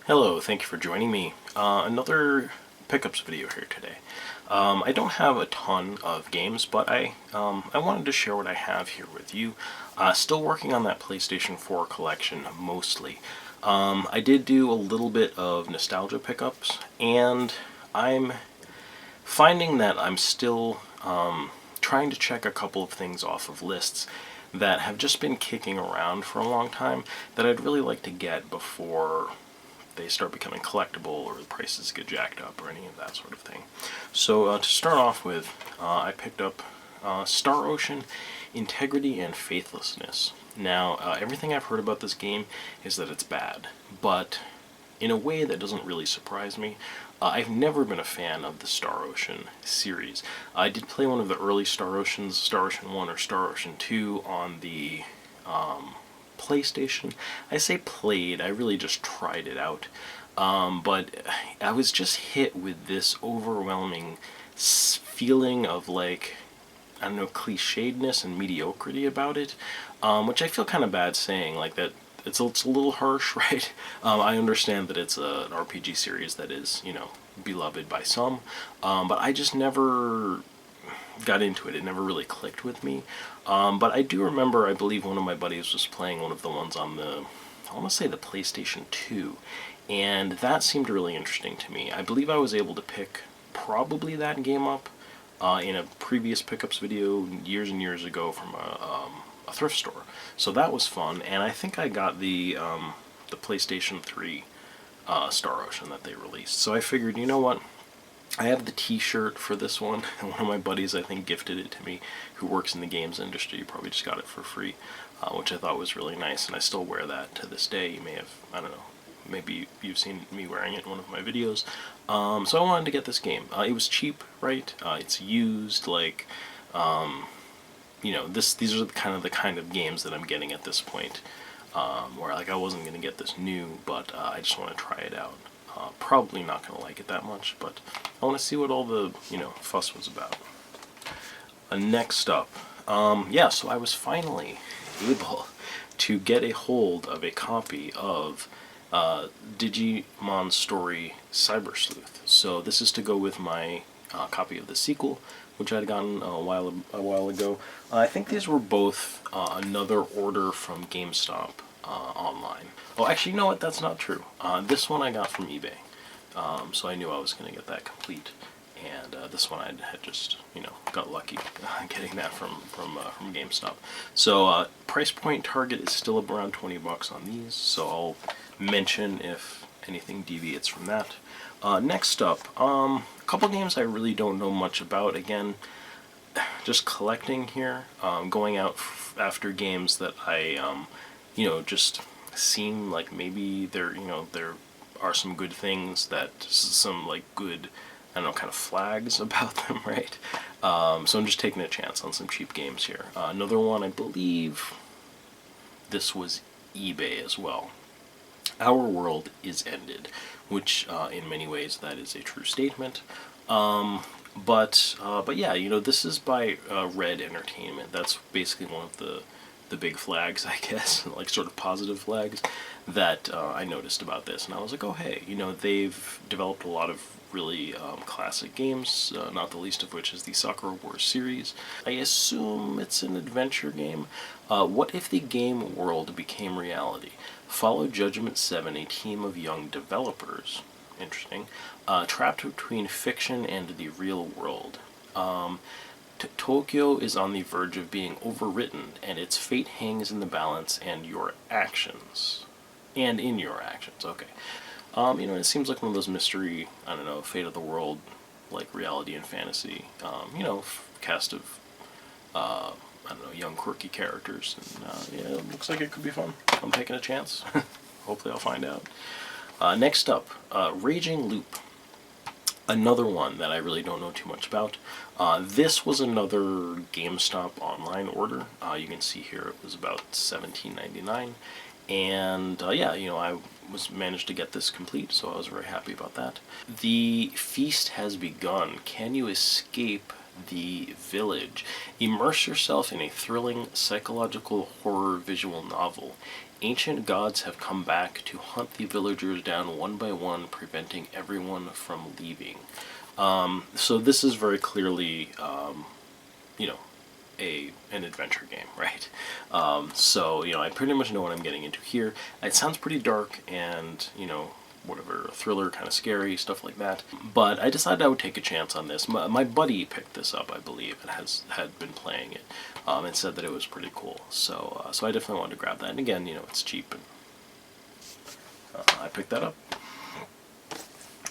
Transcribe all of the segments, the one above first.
Hello, thank you for joining me. Another pickups video here today. I don't have a ton of games, but I wanted to share what I have here with you. Still working on that PlayStation 4 collection, mostly. I did do a little bit of nostalgia pickups, and I'm finding that I'm still trying to check a couple of things off of lists that have just been kicking around for a long time that I'd really like to get before they start becoming collectible or the prices get jacked up or any of that sort of thing. So to start off with, I picked up Star Ocean, Integrity and Faithlessness. Now, everything I've heard about this game is that it's bad, but in a way that doesn't really surprise me. I've never been a fan of the Star Ocean series. I did play one of the early Star Oceans, Star Ocean 1 or Star Ocean 2 on the PlayStation. I say played, I really just tried it out. But I was just hit with this overwhelming feeling of, like, I don't know, clichédness and mediocrity about it, which I feel kind of bad saying, like that. It's a little harsh, right? I understand that it's an RPG series that is, beloved by some, but I just never got into it. It never really clicked with me. But I do remember, I believe one of my buddies was playing one of the ones on I want to say the PlayStation 2, and that seemed really interesting to me. I believe I was able to pick probably that game up in a previous pickups video years and years ago from a thrift store. So that was fun, and I think I got the PlayStation 3 Star Ocean that they released. So I figured, you know what? I have the t-shirt for this one, and one of my buddies, I think, gifted it to me, who works in the games industry. Probably just got it for free, which I thought was really nice, and I still wear that to this day. You may have, I don't know, maybe you've seen me wearing it in one of my videos. So I wanted to get this game. It was cheap, right? It's used, like, these are the kind of games that I'm getting at this point, where, like, I wasn't going to get this new, but I just want to try it out. Probably not going to like it that much, but I want to see what all the, fuss was about. Next up, so I was finally able to get a hold of a copy of Digimon Story Cyber Sleuth. So this is to go with my copy of the sequel, which I'd gotten a while ago. I think these were both another order from GameStop online. Oh, actually, you know what? That's not true. This one I got from eBay, so I knew I was going to get that complete. And this one I had just, got lucky getting that from GameStop. So price point target is still around $20 on these. So I'll mention if anything deviates from that. Next up, a couple games I really don't know much about. Again, just collecting here, going out after games that I just seem like maybe there are some good things, that some, like, good, I don't know, kind of flags about them, right? So I'm just taking a chance on some cheap games here. Another one, I believe this was eBay as well. Our World is Ended, which in many ways that is a true statement. But yeah, this is by Red Entertainment. That's basically one of the big flags, I guess, like sort of positive flags that I noticed about this. And I was like, oh hey, they've developed a lot of really classic games, not the least of which is the Sakura Wars series. I assume it's an adventure game. What if the game world became reality? Follow Judgment 7, a team of young developers, interesting, trapped between fiction and the real world. Tokyo is on the verge of being overwritten, and its fate hangs in the balance and your actions. And in your actions, okay. It seems like one of those mystery, I don't know, fate of the world, like reality and fantasy, cast of, I don't know, young quirky characters. And, yeah, it looks like it could be fun. I'm taking a chance. Hopefully I'll find out. Next up, Raging Loop. Another one that I really don't know too much about. This was another GameStop online order. You can see here it was about $17.99. And I managed to get this complete, so I was very happy about that. The feast has begun. Can you escape The Village. Immerse yourself in a thrilling psychological horror visual novel. Ancient gods have come back to hunt the villagers down one by one, preventing everyone from leaving. So this is very clearly, you know, an adventure game, right? So, I pretty much know what I'm getting into here. It sounds pretty dark and, whatever, thriller, kind of scary, stuff like that. But I decided I would take a chance on this. My buddy picked this up, I believe, and had been playing it, and said that it was pretty cool. So I definitely wanted to grab that. And again, it's cheap, and I picked that up.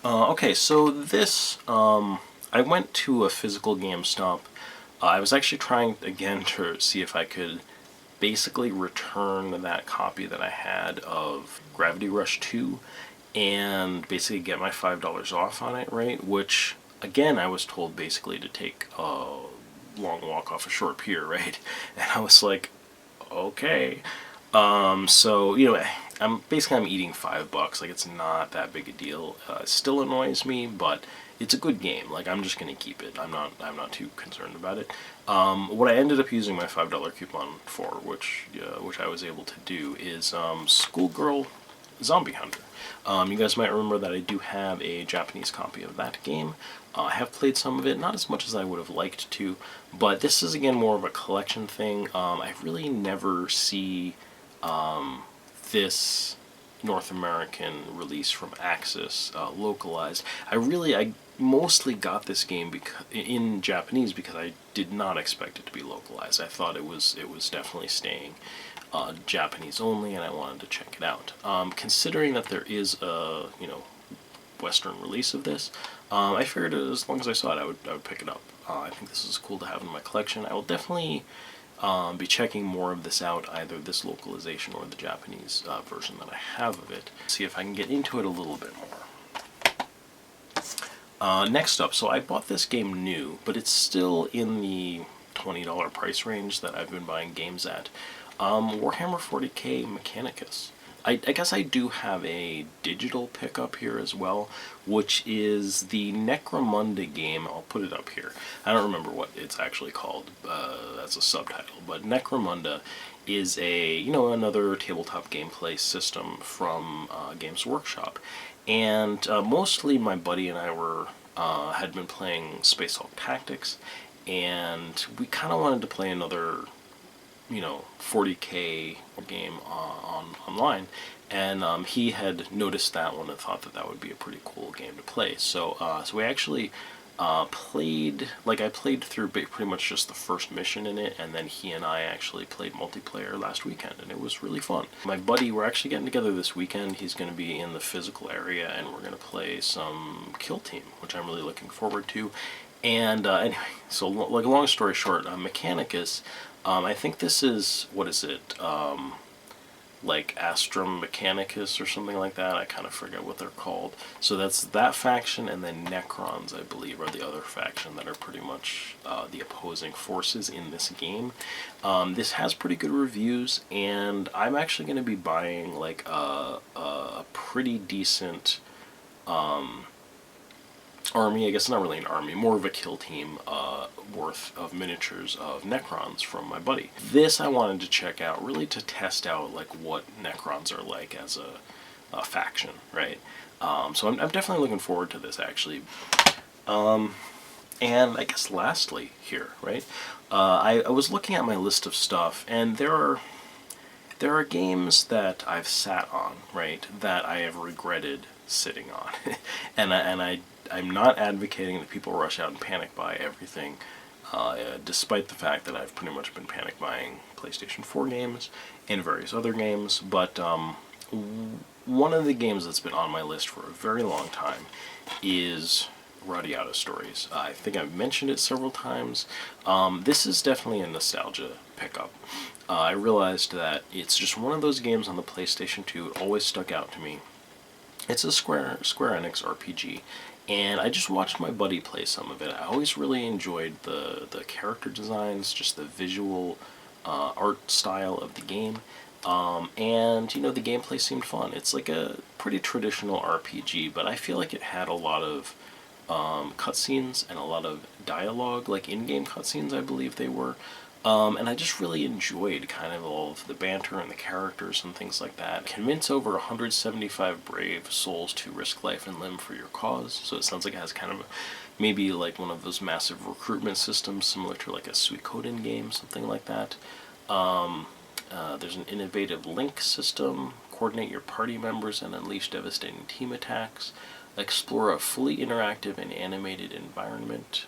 Okay, so this, I went to a physical GameStop. I was actually trying, again, to see if I could basically return that copy that I had of Gravity Rush 2 and basically get my $5 off on it, right? Which, again, I was told basically to take a long walk off a short pier, right? And I was like, okay. So, I'm eating $5. Like, it's not that big a deal. It still annoys me, but it's a good game. Like, I'm just gonna keep it. I'm not too concerned about it. What I ended up using my $5 coupon for, which I was able to do, is Schoolgirl Zombie Hunter. You guys might remember that I do have a Japanese copy of that game. I have played some of it, not as much as I would have liked to, but this is again more of a collection thing. I really never see this North American release from Axis localized. I mostly got this game in Japanese because I did not expect it to be localized. I thought it was definitely staying Japanese only, and I wanted to check it out. Considering that there is a Western release of this, I figured as long as I saw it, I would pick it up. I think this is cool to have in my collection. I will definitely be checking more of this out, either this localization or the Japanese version that I have of it. See if I can get into it a little bit more. Next up, so I bought this game new, but it's still in the $20 price range that I've been buying games at. Warhammer 40k Mechanicus. I guess I do have a digital pickup here as well, which is the Necromunda game. I'll put it up here. I don't remember what it's actually called as a subtitle, but Necromunda is another tabletop gameplay system from Games Workshop, and mostly my buddy and I had been playing Space Hulk Tactics, and we kind of wanted to play another 40k game online, and he had noticed that one and thought that would be a pretty cool game to play. So we actually played, I played through pretty much just the first mission in it, and then he and I actually played multiplayer last weekend, and it was really fun. My buddy, we're actually getting together this weekend. He's going to be in the physical area, and we're going to play some Kill Team, which I'm really looking forward to. And anyway, so long story short, Mechanicus, I think this is, what is it, Astrum Mechanicus or something like that. I kind of forget what they're called. So that's that faction, and then Necrons, I believe, are the other faction that are pretty much the opposing forces in this game. This has pretty good reviews, and I'm actually going to be buying a pretty decent army, I guess not really an army, more of a kill team worth of miniatures of Necrons from my buddy. This I wanted to check out, really to test out what Necrons are like as a faction, right? So I'm definitely looking forward to this, actually. And I guess lastly here, right? I was looking at my list of stuff, and there are games that I've sat on, right, that I have regretted sitting on, and I'm not advocating that people rush out and panic buy everything, despite the fact that I've pretty much been panic buying PlayStation 4 games and various other games. But one of the games that's been on my list for a very long time is Radiata Stories. I think I've mentioned it several times. This is definitely a nostalgia pickup. I realized that it's just one of those games on the PlayStation 2. It always stuck out to me. It's a Square Enix RPG, and I just watched my buddy play some of it. I always really enjoyed the character designs, just the visual art style of the game, and the gameplay seemed fun. It's like a pretty traditional RPG, but I feel like it had a lot of cutscenes and a lot of dialogue, like in-game cutscenes, I believe they were. And I just really enjoyed kind of all of the banter and the characters and things like that. Convince over 175 brave souls to risk life and limb for your cause. So it sounds like it has kind of maybe like one of those massive recruitment systems similar to like a Suikoden game, something like that. There's an innovative link system. Coordinate your party members and unleash devastating team attacks. Explore a fully interactive and animated environment.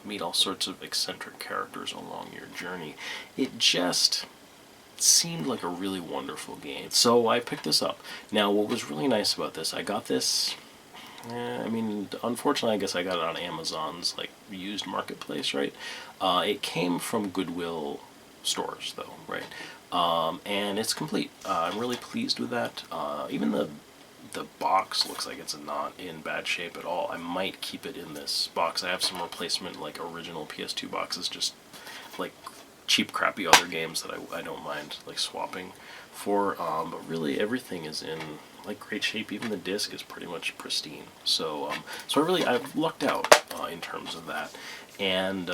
Meet all sorts of eccentric characters along your journey. It just seemed like a really wonderful game. So I picked this up. Now, what was really nice about this, I got this... I mean, unfortunately, I guess I got it on Amazon's like used marketplace, right? It came from Goodwill stores, though, right? And it's complete. I'm really pleased with that. Even the box looks like it's not in bad shape at all. I might keep it in this box. I have some replacement, like, original PS2 boxes, just, like, cheap, crappy other games that I don't mind, like, swapping for. But really, everything is in, like, great shape. Even the disc is pretty much pristine. So I've lucked out in terms of that. And,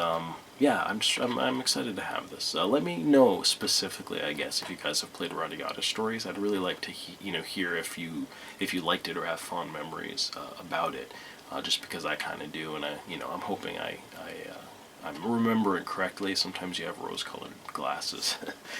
yeah, I'm excited to have this. Let me know specifically, I guess, if you guys have played Radiata Stories. I'd really like to hear if you liked it or have fond memories about it. Just because I kind of do, and I'm hoping I'm remembering correctly. Sometimes you have rose-colored glasses,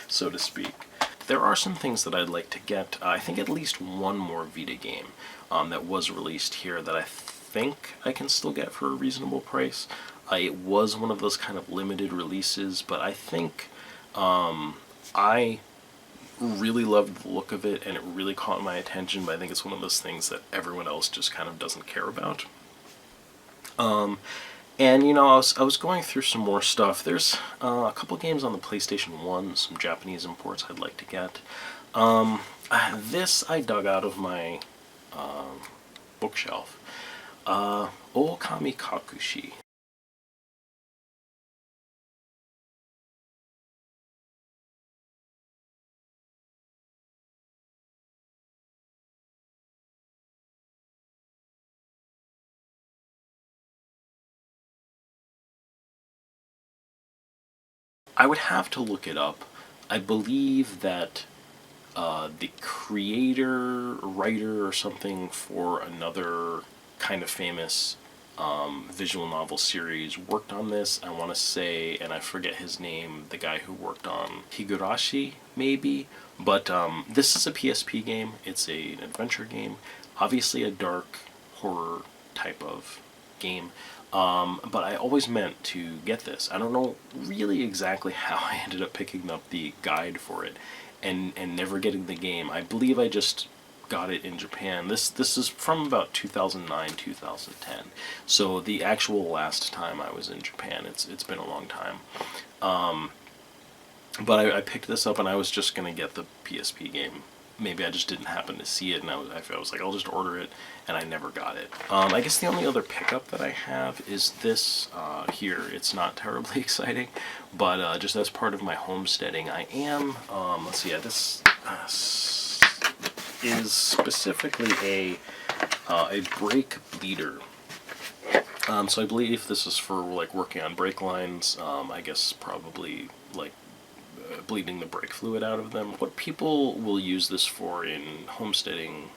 so to speak. There are some things that I'd like to get. I think at least one more Vita game that was released here that I think I can still get for a reasonable price. It was one of those kind of limited releases, but I think I really loved the look of it, and it really caught my attention, but I think it's one of those things that everyone else just kind of doesn't care about. And, I was going through some more stuff. There's a couple games on the PlayStation 1, some Japanese imports I'd like to get. This I dug out of my bookshelf. Okami Kakushi. I would have to look it up. I believe that the creator, writer, or something for another kind of famous visual novel series worked on this. I want to say, and I forget his name, the guy who worked on Higurashi, maybe. But this is a PSP game. It's an adventure game. Obviously a dark horror type of game. But I always meant to get this. I don't know really exactly how I ended up picking up the guide for it and never getting the game. I believe I just got it in Japan. This is from about 2009, 2010. So the actual last time I was in Japan, it's been a long time. But I picked this up and I was just going to get the PSP game. Maybe I just didn't happen to see it, and I was like, I'll just order it, and I never got it. I guess the only other pickup that I have is this here. It's not terribly exciting, but just as part of my homesteading, I am, let's see, yeah, this is specifically a brake bleeder. So I believe this is for, like, working on brake lines, I guess probably, like, bleeding the brake fluid out of them. What people will use this for in homesteading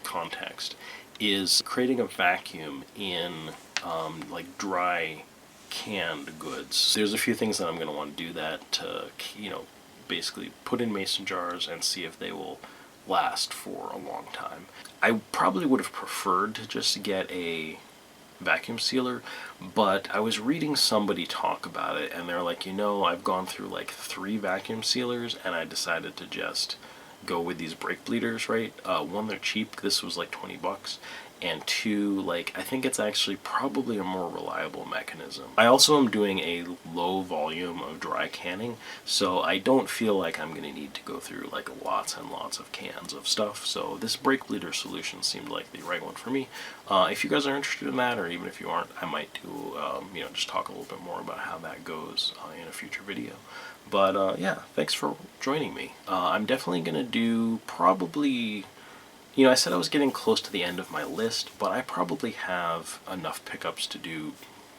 context is creating a vacuum in like dry canned goods. There's a few things that I'm going to want to do that to, basically put in mason jars and see if they will last for a long time. I probably would have preferred to just get a vacuum sealer, but I was reading somebody talk about it, and they're like, I've gone through like 3 vacuum sealers, and I decided to just go with these brake bleeders, right? One, they're cheap. This was like $20. And 2, like, I think it's actually probably a more reliable mechanism. I also am doing a low volume of dry canning, so I don't feel like I'm going to need to go through like lots and lots of cans of stuff. So this brake bleeder solution seemed like the right one for me. If you guys are interested in that, or even if you aren't, I might do, just talk a little bit more about how that goes in a future video. But yeah, thanks for joining me. I'm definitely going to do probably you know, I said I was getting close to the end of my list, but I probably have enough pickups to do,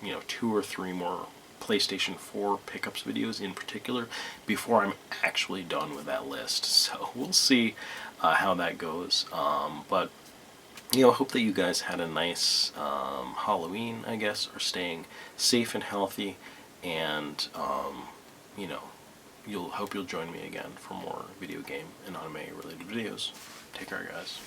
you know, 2 or 3 more PlayStation 4 pickups videos in particular before I'm actually done with that list. So we'll see how that goes. But you know, I hope that you guys had a nice Halloween, I guess, or staying safe and healthy, and you know, hope you'll join me again for more video game and anime related videos. Take care, guys.